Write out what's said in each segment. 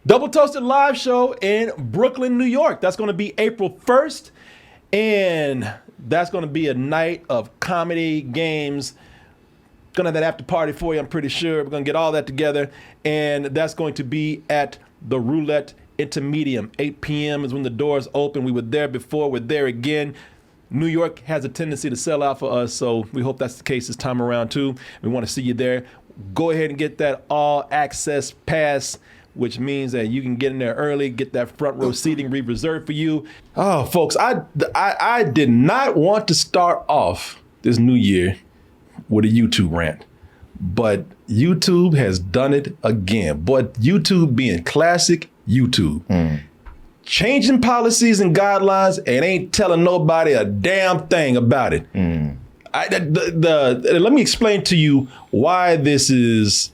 Double Toasted live show in Brooklyn, New York. That's going to be April 1st. And that's going to be a night of comedy, games. Going to have that after party for you, I'm pretty sure. We're going to get all that together. And that's going to be at the Roulette Intermedium. 8 p.m. is when the doors open. We were there before. We're there again. New York has a tendency to sell out for us, so we hope that's the case this time around too. We want to see you there. Go ahead and get that all access pass, which means that you can get in there early, get that front row seating reserved for you. Oh, folks, I did not want to start off this new year with a YouTube rant, but YouTube has done it again. But YouTube being classic YouTube. Changing policies and guidelines and ain't telling nobody a damn thing about it. Let me explain to you why this is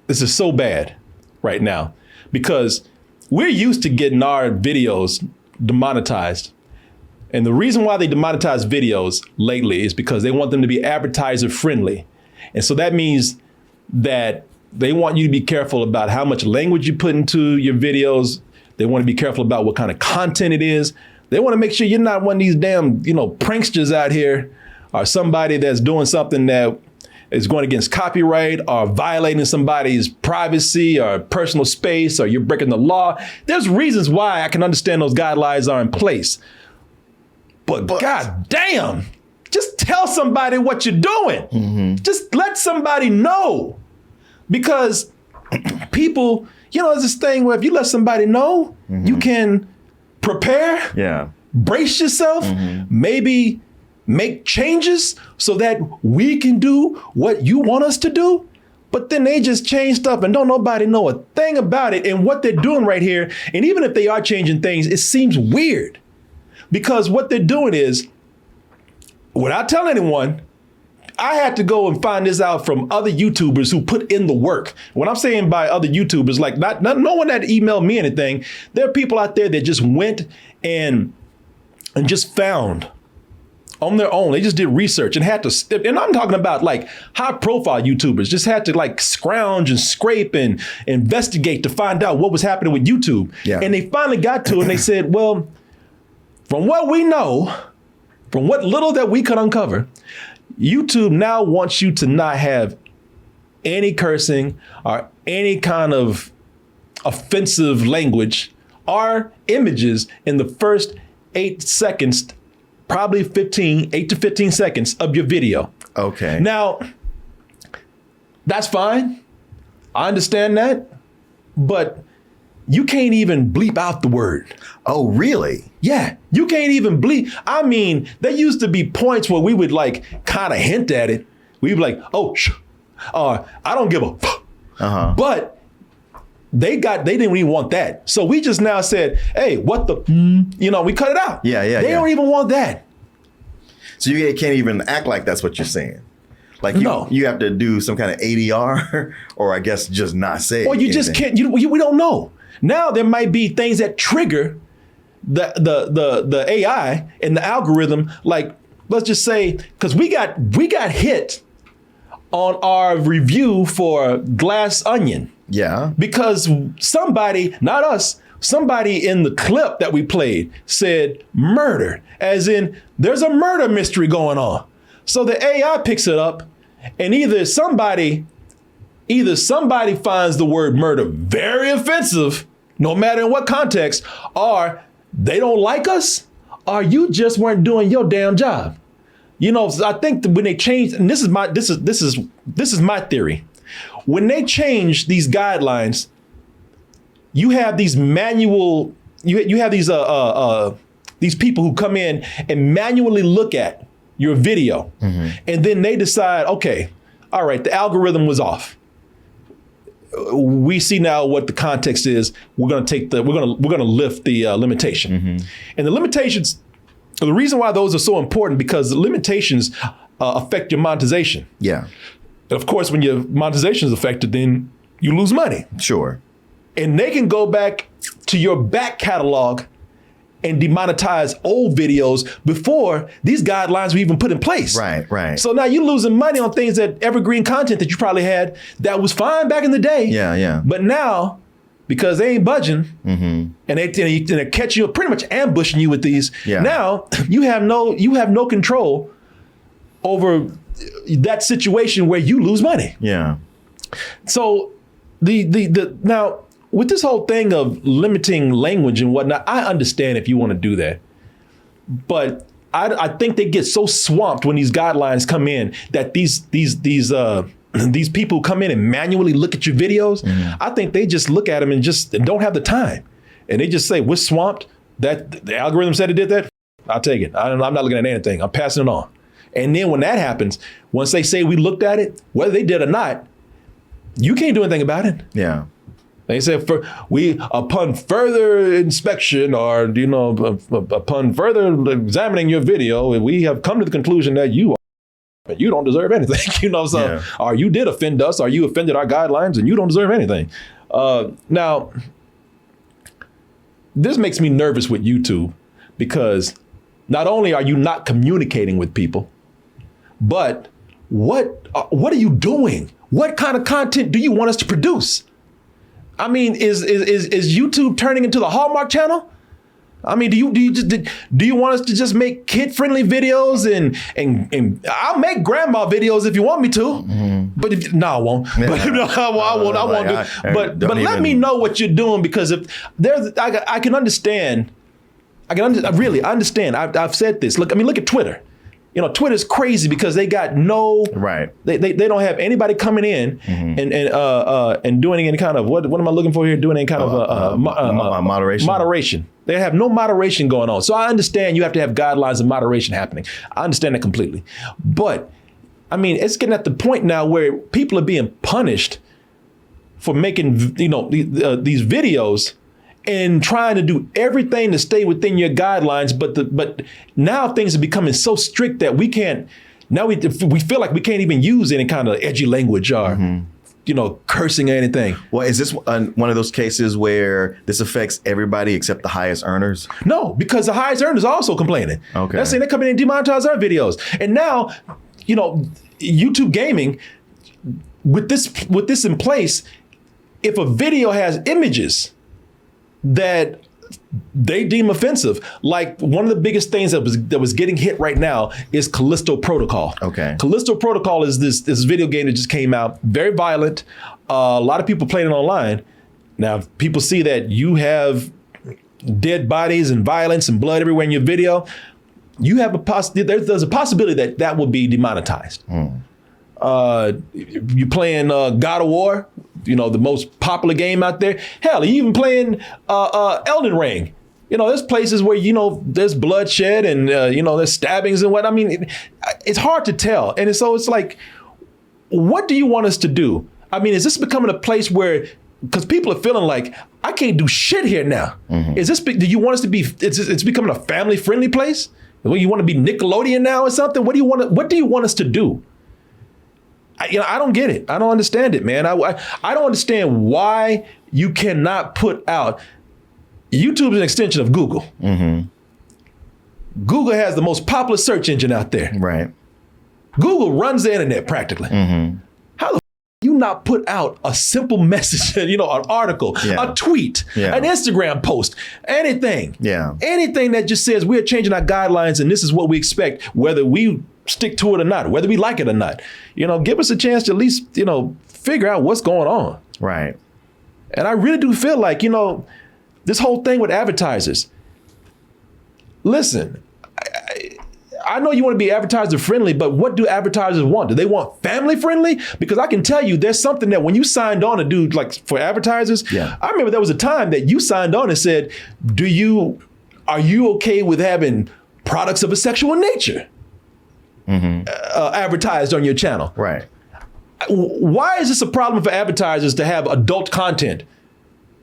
so bad right now. Because we're used to getting our videos demonetized. And the reason why they demonetize videos lately is because they want them to be advertiser friendly. And so that means that they want you to be careful about how much language you put into your videos. They want to be careful about what kind of content it is. They want to make sure you're not one of these damn, pranksters out here, or somebody that's doing something that is going against copyright or violating somebody's privacy or personal space, or you're breaking the law. There's reasons why I can understand those guidelines are in place. But God damn, just tell somebody what you're doing. Just let somebody know. Because people, there's this thing where if you let somebody know, you can prepare, brace yourself, maybe make changes so that we can do what you want us to do. But then they just change stuff and don't nobody know a thing about it and what they're doing right here. And even if they are changing things, it seems weird because what they're doing is, without telling anyone, I had to go and find this out from other YouTubers who put in the work. When I'm saying by other YouTubers, like not no one that emailed me anything. There are people out there that just went and just found on their own. They just did research and had to, and I'm talking about like high profile YouTubers, just had to like scrounge and scrape and investigate to find out what was happening with YouTube. Yeah. And they finally got to it and they said, well, from what we know, from what little that we could uncover, YouTube now wants you to not have any cursing or any kind of offensive language or images in the first 8 seconds, probably 8 to 15 seconds of your video. Okay. Now, that's fine. I understand that, but you can't even bleep out the word. Oh, really? Yeah, you can't even bleep. I mean, there used to be points where we would like kind of hint at it. We'd be like, oh, I don't give a fuck. But they didn't even want that. So we just now said, hey, what the, we cut it out. They don't even want that. So you can't even act like that's what you're saying. Like you have to do some kind of ADR or I guess just not say Or you anything. Just can't, we don't know. Now there might be things that trigger the AI and the algorithm. Like, let's just say, because we got hit on our review for Glass Onion. Yeah. Because somebody, not us, somebody in the clip that we played said murder, as in there's a murder mystery going on. So the AI picks it up and either somebody finds the word murder very offensive, no matter in what context, or they don't like us, or you just weren't doing your damn job. I think that when they changed, and this is my theory. When they change these guidelines, you have these manual, you have these people who come in and manually look at your video, and then they decide, okay, all right, the algorithm was off. We see now what the context is. We're going to lift the limitation, and the limitations. The reason why those are so important because the limitations affect your monetization. Yeah. And of course, when your monetization is affected, then you lose money. Sure. And they can go back to your back catalog and demonetize old videos before these guidelines were even put in place. Right. So now you're losing money on things that evergreen content that you probably had that was fine back in the day. Yeah. But now because they ain't budging, and they're catching you, pretty much ambushing you with these. Yeah. Now you have no control over that situation where you lose money. Yeah. So the now with this whole thing of limiting language and whatnot, I understand if you want to do that, but I think they get so swamped when these guidelines come in that these people who come in and manually look at your videos, I think they just look at them and just don't have the time. And they just say, we're swamped. That the algorithm said it did that. I'll take it. I'm not looking at anything. I'm passing it on. And then when that happens, once they say we looked at it, whether they did or not, you can't do anything about it. Yeah. They said upon further inspection or, upon further examining your video, we have come to the conclusion that you don't deserve anything, or you did offend us, or you offended our guidelines and you don't deserve anything. Now, this makes me nervous with YouTube because not only are you not communicating with people, but what are you doing? What kind of content do you want us to produce? I mean, is YouTube turning into the Hallmark Channel? I mean, do you want us to just make kid-friendly videos and I'll make grandma videos if you want me to, but I won't. Yeah. But no, I won't. But let me know what you're doing, because if there's, I can understand. I really understand. I've said this. Look at Twitter. Twitter's crazy because they got they don't have anybody coming in and doing any kind of what am I looking for here? Doing any kind of moderation. Moderation. They have no moderation going on. So I understand you have to have guidelines and moderation happening. I understand that completely. But I mean, it's getting at the point now where people are being punished for making these videos and trying to do everything to stay within your guidelines, but now things are becoming so strict that we can't. Now we feel like we can't even use any kind of edgy language or cursing or anything. Well, is this one of those cases where this affects everybody except the highest earners? No, because the highest earners are also complaining. Okay, they're saying they come in and demonetize our videos, and now YouTube gaming with this in place, if a video has images that they deem offensive, like one of the biggest things that was getting hit right now is Callisto Protocol. Okay. Callisto Protocol is this video game that just came out, very violent. A lot of people playing it online. Now, if people see that you have dead bodies and violence and blood everywhere in your video, you have there's a possibility that will be demonetized. You playing God of War, the most popular game out there. Hell, you even playing Elden Ring. There's places where there's bloodshed and there's stabbings and what. I mean, it's hard to tell, and so it's like, what do you want us to do? I mean, is this becoming a place where, because people are feeling like I can't do shit here now? Is this? Do you want us to be? It's becoming a family friendly place. You want to be Nickelodeon now or something? What do you want us to do? I don't get it. I don't understand it, man. I don't understand why you cannot put out. YouTube is an extension of Google. Google has the most popular search engine out there. Right. Google runs the internet practically. How the you not put out a simple message, an article, a tweet, an Instagram post, anything. Yeah. Anything that just says we're changing our guidelines and this is what we expect, whether we stick to it or not, whether we like it or not. Give us a chance to at least, figure out what's going on. Right. And I really do feel like, this whole thing with advertisers. Listen, I know you want to be advertiser friendly, but what do advertisers want? Do they want family friendly? Because I can tell you there's something that when you signed on to do, like for advertisers, I remember there was a time that you signed on and said, are you okay with having products of a sexual nature advertised on your channel? Right. Why is this a problem for advertisers to have adult content?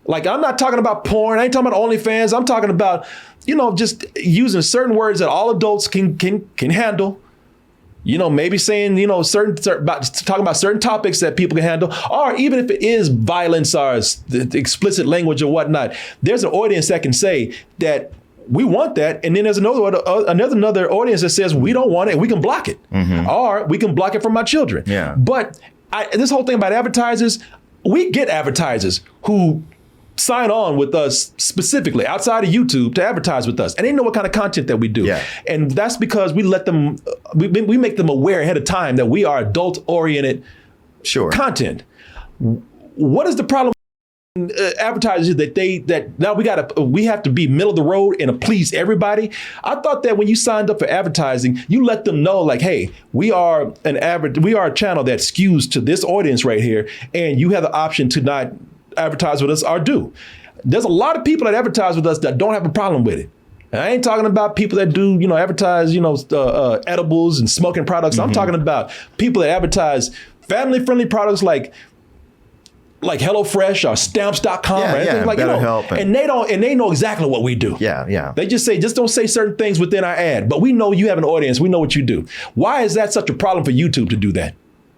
Like, I'm not talking about porn. I ain't talking about OnlyFans. I'm talking about, just using certain words that all adults can handle. Maybe saying, talking about certain topics that people can handle, or even if it is violence or explicit language or whatnot, there's an audience that can say that we want that, and then there's another audience that says we don't want it, and we can block it, or we can block it from our children. Yeah. But this whole thing about advertisers, we get advertisers who sign on with us specifically outside of YouTube to advertise with us, and they know what kind of content that we do. Yeah. And that's because we let them, we make them aware ahead of time that we are adult-oriented content. What is the problem? Advertisers that now we have to be middle of the road and please everybody. I thought that when you signed up for advertising, you let them know like, hey, we are a channel that skews to this audience right here, and you have the option to not advertise with us or do. There's a lot of people that advertise with us that don't have a problem with it. And I ain't talking about people that do, advertise, edibles and smoking products. I'm talking about people that advertise family-friendly products like HelloFresh or Stamps.com or anything like that. And they know exactly what we do. Yeah. They just say, just don't say certain things within our ad. But we know you have an audience. We know what you do. Why is that such a problem for YouTube to do that?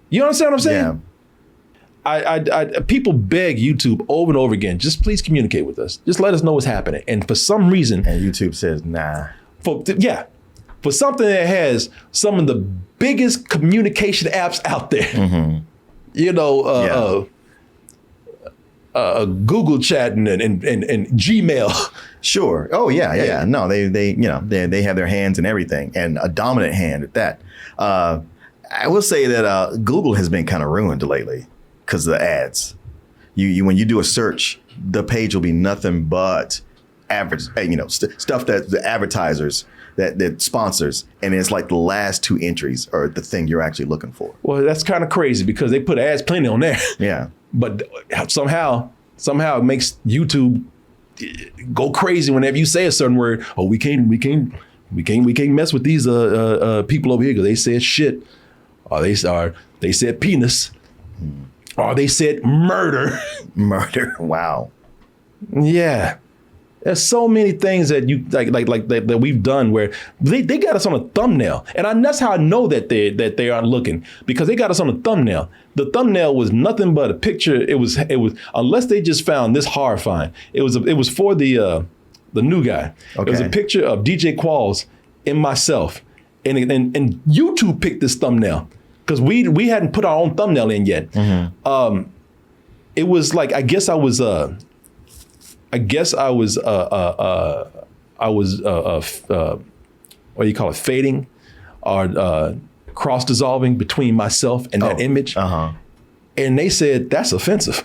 You understand what I'm saying? Yeah. People beg YouTube over and over again, just please communicate with us. Just let us know what's happening. And for some reason, and YouTube says, nah. For something that has some of the biggest communication apps out there, Google Chat and Gmail. Sure. Oh yeah. No, they have their hands in everything, and a dominant hand at that. I will say that Google has been kind of ruined lately because of the ads. You when you do a search, the page will be nothing but stuff that the advertisers that sponsors, and it's like the last two entries are the thing you're actually looking for. Well, that's kind of crazy because they put ads plenty on there. Yeah. But somehow it makes YouTube go crazy whenever you say a certain word. Oh, we can't mess with these people over here because they said shit, or they said penis, or they said murder. Murder. Wow. Yeah. There's so many things that you like that we've done where they got us on a thumbnail, and that's how I know that they aren't looking, because they got us on a thumbnail. The thumbnail was nothing but a picture. It was unless they just found this horrifying. It was for the new guy. Okay. It was a picture of DJ Qualls and myself, and YouTube picked this thumbnail because we hadn't put our own thumbnail in yet. Mm-hmm. It was like I guess I was what do you call it, fading or cross dissolving between myself and that image. Uh-huh. And they said, that's offensive.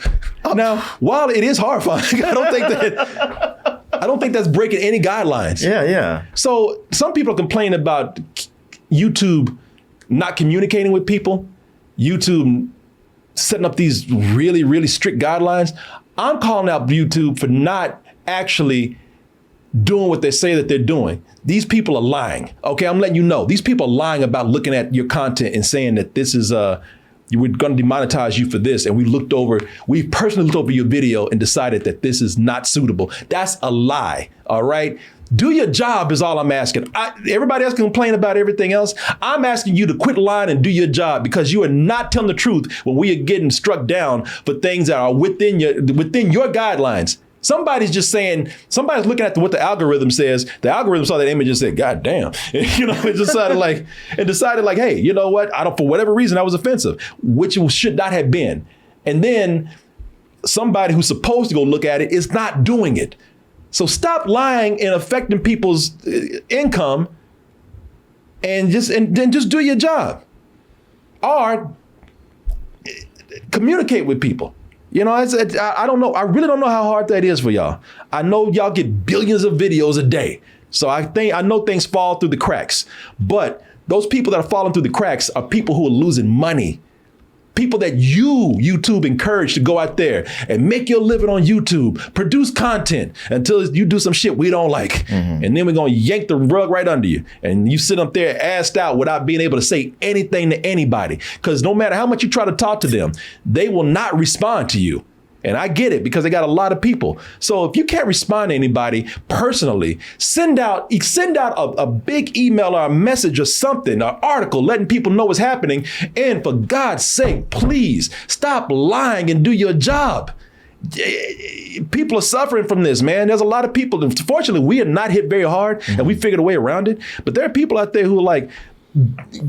Now, while it is horrifying, I don't think that's breaking any guidelines. Yeah. So some people complain about YouTube not communicating with people, YouTube setting up these really, really strict guidelines. I'm calling out YouTube for not actually doing what they say that they're doing. These people are lying. Okay, I'm letting you know. These people are lying about looking at your content and saying that this is we're going to demonetize you for this. And we personally looked over your video and decided that this is not suitable. That's a lie. All right. Do your job is all I'm asking. Everybody else can complain about everything else. I'm asking you to quit lying and do your job, because you are not telling the truth when we are getting struck down for things that are within your guidelines. Somebody's looking at what the algorithm says. The algorithm saw that image and said, God damn. It decided like, hey, you know what? For whatever reason, that was offensive, which it should not have been. And then somebody who's supposed to go look at it is not doing it. So stop lying and affecting people's income, and just do your job, or communicate with people. I don't know. I really don't know how hard that is for y'all. I know y'all get billions of videos a day, so I know things fall through the cracks. But those people that are falling through the cracks are people who are losing money. People that YouTube encourage to go out there and make your living on YouTube, produce content until you do some shit we don't like. Mm-hmm. And then we're going to yank the rug right under you. And you sit up there assed out without being able to say anything to anybody. Because no matter how much you try to talk to them, they will not respond to you. And I get it, because they got a lot of people. So if you can't respond to anybody personally, send out a big email or a message or something, an article letting people know what's happening. And for God's sake, please stop lying and do your job. People are suffering from this, man. There's a lot of people. Fortunately, we are not hit very hard, and we figured a way around it. But there are people out there who are like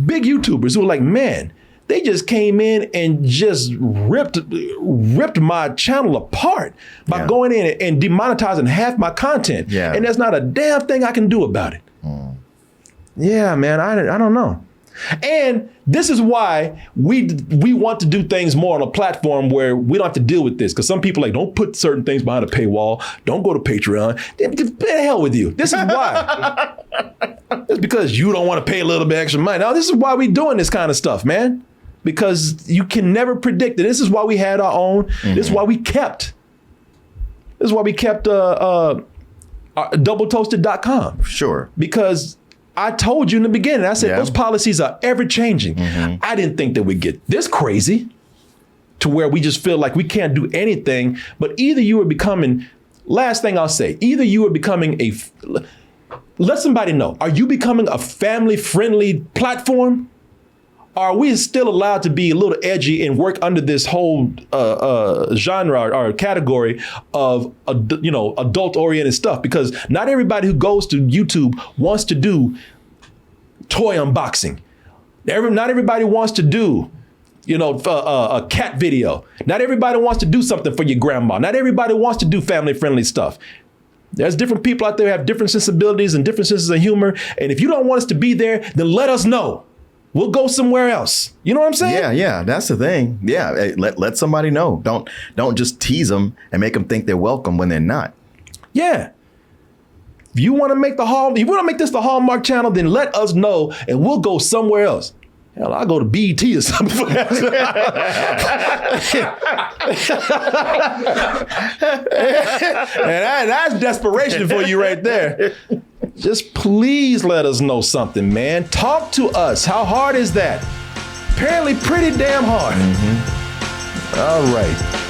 big YouTubers who are like, man, They just came in and just ripped my channel apart by going in and demonetizing half my content. Yeah. And there's not a damn thing I can do about it. Yeah, man, I don't know. And this is why we want to do things more on a platform where we don't have to deal with this. Because some people are like, don't put certain things behind a paywall. Don't go to Patreon. The hell with you. This is why. It's because you don't want to pay a little bit extra money. Now, this is why we doing this kind of stuff, man. Because you can never predict it. This is why we had our own. This is why we kept. This is why we kept doubletoasted.com. Sure. Because I told you in the beginning, I said those policies are ever changing. I didn't think that we'd get this crazy to where we just feel like we can't do anything. But either you are becoming, last thing I'll say, either you are becoming let somebody know, are you becoming a family-friendly platform? Are we still allowed to be a little edgy and work under this whole genre or category of adult-oriented stuff? Because not everybody who goes to YouTube wants to do toy unboxing. Not everybody wants to do a cat video. Not everybody wants to do something for your grandma. Not everybody wants to do family-friendly stuff. There's different people out there who have different sensibilities and different senses of humor. And if you don't want us to be there, then let us know. We'll go somewhere else. You know what I'm saying? Yeah, that's the thing. Yeah, hey, let somebody know. Don't just tease them and make them think they're welcome when they're not. Yeah. If you want to make this the Hallmark channel, then let us know and we'll go somewhere else. Hell, I'll go to BET or something. And that's desperation for you right there. Just please let us know something, man. Talk to us. How hard is that? Apparently pretty damn hard. All right.